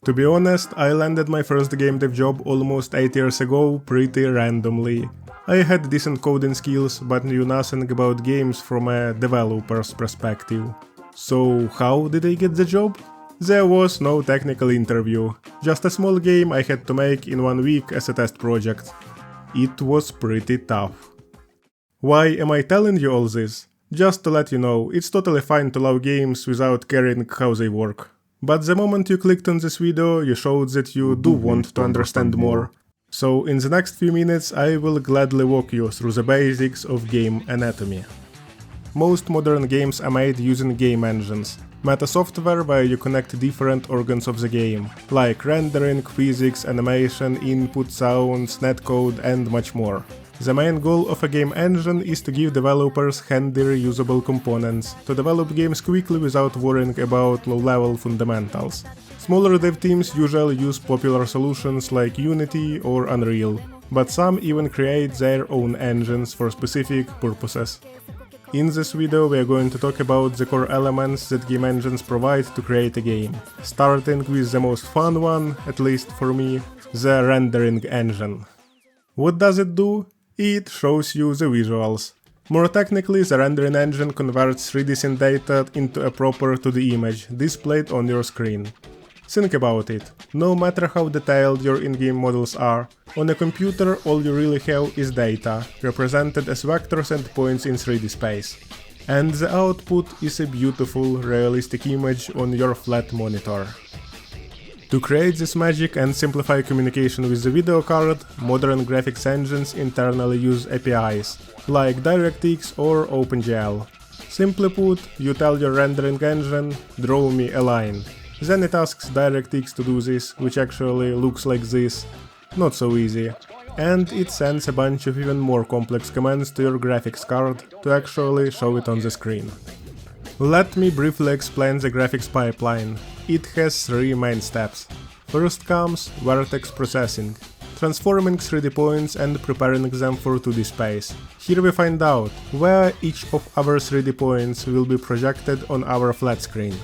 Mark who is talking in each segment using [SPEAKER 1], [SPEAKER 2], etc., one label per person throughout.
[SPEAKER 1] To be honest, I landed my first game dev job almost 8 years ago pretty randomly. I had decent coding skills, but knew nothing about games from a developer's perspective. So how did I get the job? There was no technical interview, just a small game I had to make in 1 week as a test project. It was pretty tough. Why am I telling you all this? Just to let you know, it's totally fine to love games without caring how they work. But the moment you clicked on this video, you showed that you do want to understand more. So in the next few minutes I will gladly walk you through the basics of game anatomy. Most modern games are made using game engines, meta software where you connect different organs of the game, like rendering, physics, animation, input, sounds, netcode, and much more. The main goal of a game engine is to give developers handy reusable components, to develop games quickly without worrying about low-level fundamentals. Smaller dev teams usually use popular solutions like Unity or Unreal, but some even create their own engines for specific purposes. In this video we are going to talk about the core elements that game engines provide to create a game, starting with the most fun one, at least for me, the rendering engine. What does it do? It shows you the visuals. More technically, the rendering engine converts 3D scene data into a proper 2D image displayed on your screen. Think about it. No matter how detailed your in-game models are, on a computer all you really have is data, represented as vectors and points in 3D space. And the output is a beautiful, realistic image on your flat monitor. To create this magic and simplify communication with the video card, modern graphics engines internally use APIs, like DirectX or OpenGL. Simply put, you tell your rendering engine, draw me a line. Then it asks DirectX to do this, which actually looks like this. Not so easy. And it sends a bunch of even more complex commands to your graphics card to actually show it on the screen. Let me briefly explain the graphics pipeline. It has 3 main steps. First comes vertex processing, transforming 3D points and preparing them for 2D space. Here we find out where each of our 3D points will be projected on our flat screen.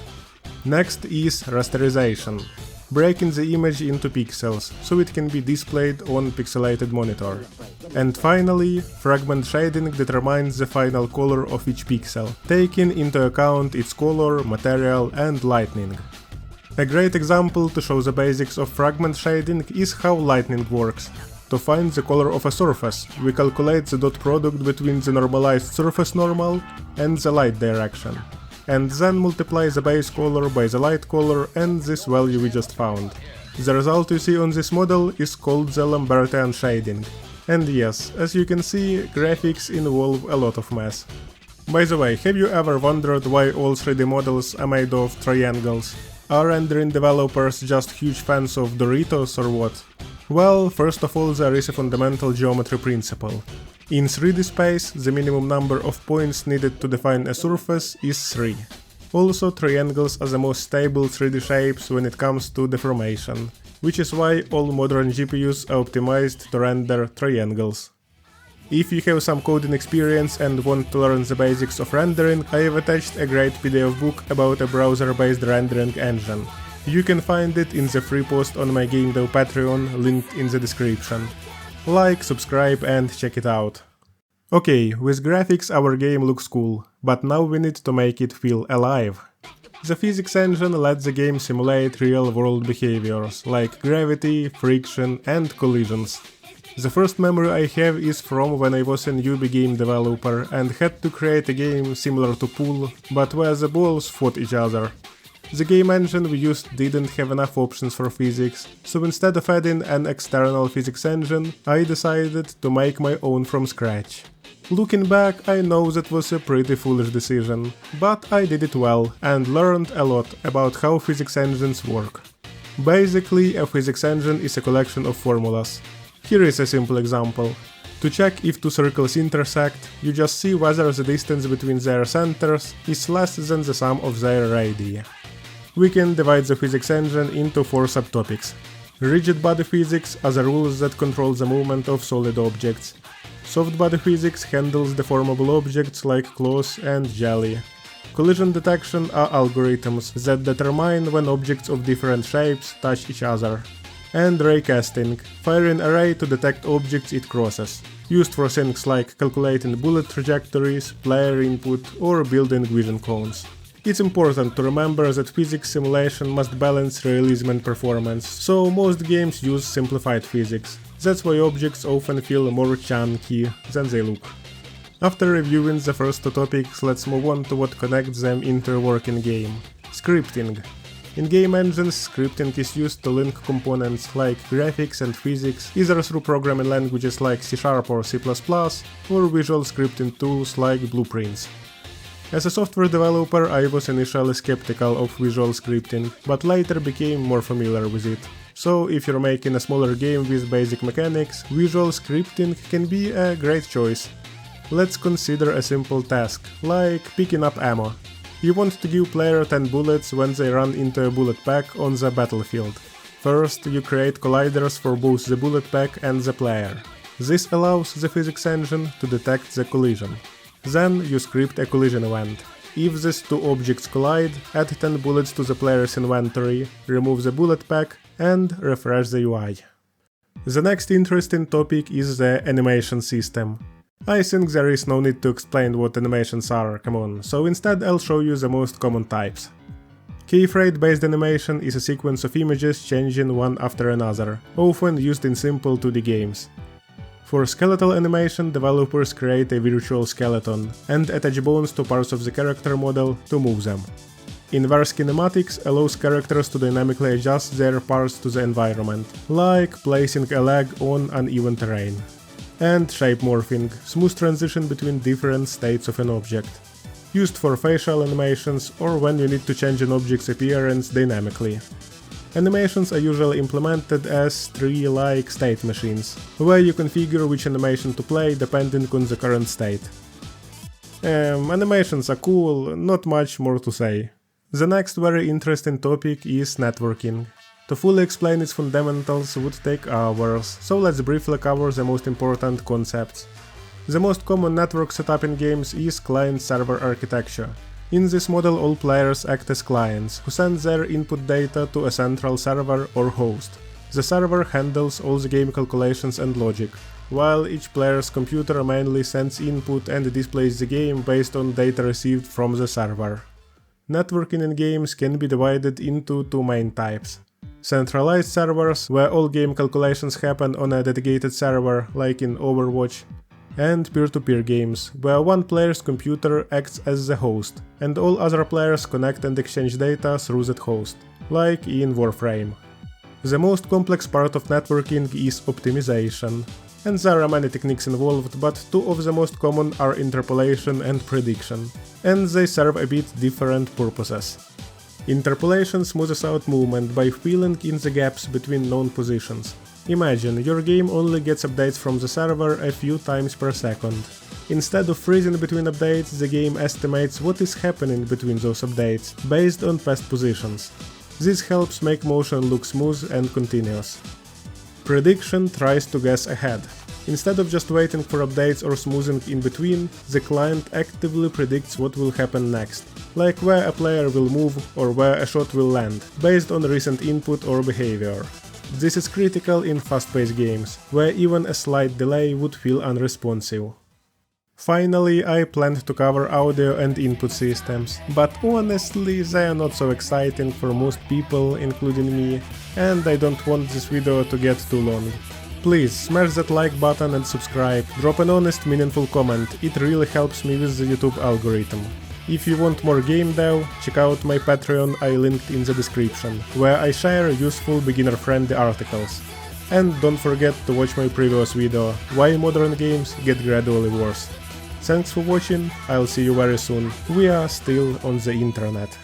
[SPEAKER 1] Next is rasterization, breaking the image into pixels, so it can be displayed on pixelated monitor. And finally, fragment shading determines the final color of each pixel, taking into account its color, material, and lighting. A great example to show the basics of fragment shading is how lighting works. To find the color of a surface, we calculate the dot product between the normalized surface normal and the light direction, and then multiply the base color by the light color and this value we just found. The result you see on this model is called the Lambertian shading. And yes, as you can see, graphics involve a lot of math. By the way, have you ever wondered why all 3D models are made of triangles? Are rendering developers just huge fans of Doritos or what? Well, first of all, there is a fundamental geometry principle. In 3D space, the minimum number of points needed to define a surface is 3. Also, triangles are the most stable 3D shapes when it comes to deformation, which is why all modern GPUs are optimized to render triangles. If you have some coding experience and want to learn the basics of rendering, I have attached a great PDF book about a browser-based rendering engine. You can find it in the free post on my GameDev Patreon, linked in the description. Like, subscribe and check it out. Okay, with graphics our game looks cool, but now we need to make it feel alive. The physics engine lets the game simulate real-world behaviors, like gravity, friction and collisions. The first memory I have is from when I was a newbie game developer and had to create a game similar to Pool, but where the balls fought each other. The game engine we used didn't have enough options for physics, so instead of adding an external physics engine, I decided to make my own from scratch. Looking back, I know that was a pretty foolish decision, but I did it well and learned a lot about how physics engines work. Basically, a physics engine is a collection of formulas. Here is a simple example. To check if two circles intersect, you just see whether the distance between their centers is less than the sum of their radii. We can divide the physics engine into 4 subtopics. Rigid body physics are the rules that control the movement of solid objects. Soft body physics handles deformable objects like cloth and jelly. Collision detection are algorithms that determine when objects of different shapes touch each other. And raycasting, firing a ray to detect objects it crosses, used for things like calculating bullet trajectories, player input, or building vision cones. It's important to remember that physics simulation must balance realism and performance, so most games use simplified physics. That's why objects often feel more chunky than they look. After reviewing the first two topics, let's move on to what connects them into a working game. Scripting. In game engines, scripting is used to link components like graphics and physics, either through programming languages like C# or C++, or visual scripting tools like blueprints. As a software developer, I was initially skeptical of visual scripting, but later became more familiar with it. So if you're making a smaller game with basic mechanics, visual scripting can be a great choice. Let's consider a simple task, like picking up ammo. You want to give player 10 bullets when they run into a bullet pack on the battlefield. First, you create colliders for both the bullet pack and the player. This allows the physics engine to detect the collision. Then you script a collision event. If these two objects collide, add 10 bullets to the player's inventory, remove the bullet pack, and refresh the UI. The next interesting topic is the animation system. I think there is no need to explain what animations are, come on, so instead I'll show you the most common types. Keyframe-based animation is a sequence of images changing one after another, often used in simple 2D games. For skeletal animation, developers create a virtual skeleton and attach bones to parts of the character model to move them. Inverse kinematics allows characters to dynamically adjust their parts to the environment, like placing a leg on uneven terrain. And shape morphing, smooth transition between different states of an object. Used for facial animations or when you need to change an object's appearance dynamically. Animations are usually implemented as tree-like state machines, where you configure which animation to play depending on the current state. Animations are cool, not much more to say. The next very interesting topic is networking. To fully explain its fundamentals would take hours, so let's briefly cover the most important concepts. The most common network setup in games is client-server architecture. In this model, all players act as clients, who send their input data to a central server or host. The server handles all the game calculations and logic, while each player's computer mainly sends input and displays the game based on data received from the server. Networking in games can be divided into two main types. Centralized servers, where all game calculations happen on a dedicated server, like in Overwatch, and peer-to-peer games, where one player's computer acts as the host, and all other players connect and exchange data through that host, like in Warframe. The most complex part of networking is optimization, and there are many techniques involved, but two of the most common are interpolation and prediction, and they serve a bit different purposes. Interpolation smoothes out movement by filling in the gaps between known positions. Imagine, your game only gets updates from the server a few times per second. Instead of freezing between updates, the game estimates what is happening between those updates, based on past positions. This helps make motion look smooth and continuous. Prediction tries to guess ahead. Instead of just waiting for updates or smoothing in between, the client actively predicts what will happen next, like where a player will move or where a shot will land, based on recent input or behavior. This is critical in fast-paced games, where even a slight delay would feel unresponsive. Finally, I planned to cover audio and input systems, but honestly they are not so exciting for most people, including me, and I don't want this video to get too long. Please smash that like button and subscribe, drop an honest, meaningful comment, it really helps me with the YouTube algorithm. If you want more game dev, check out my Patreon I linked in the description, where I share useful beginner-friendly articles. And don't forget to watch my previous video, Why Modern Games Get Gradually Worse. Thanks for watching, I'll see you very soon, we are still on the internet.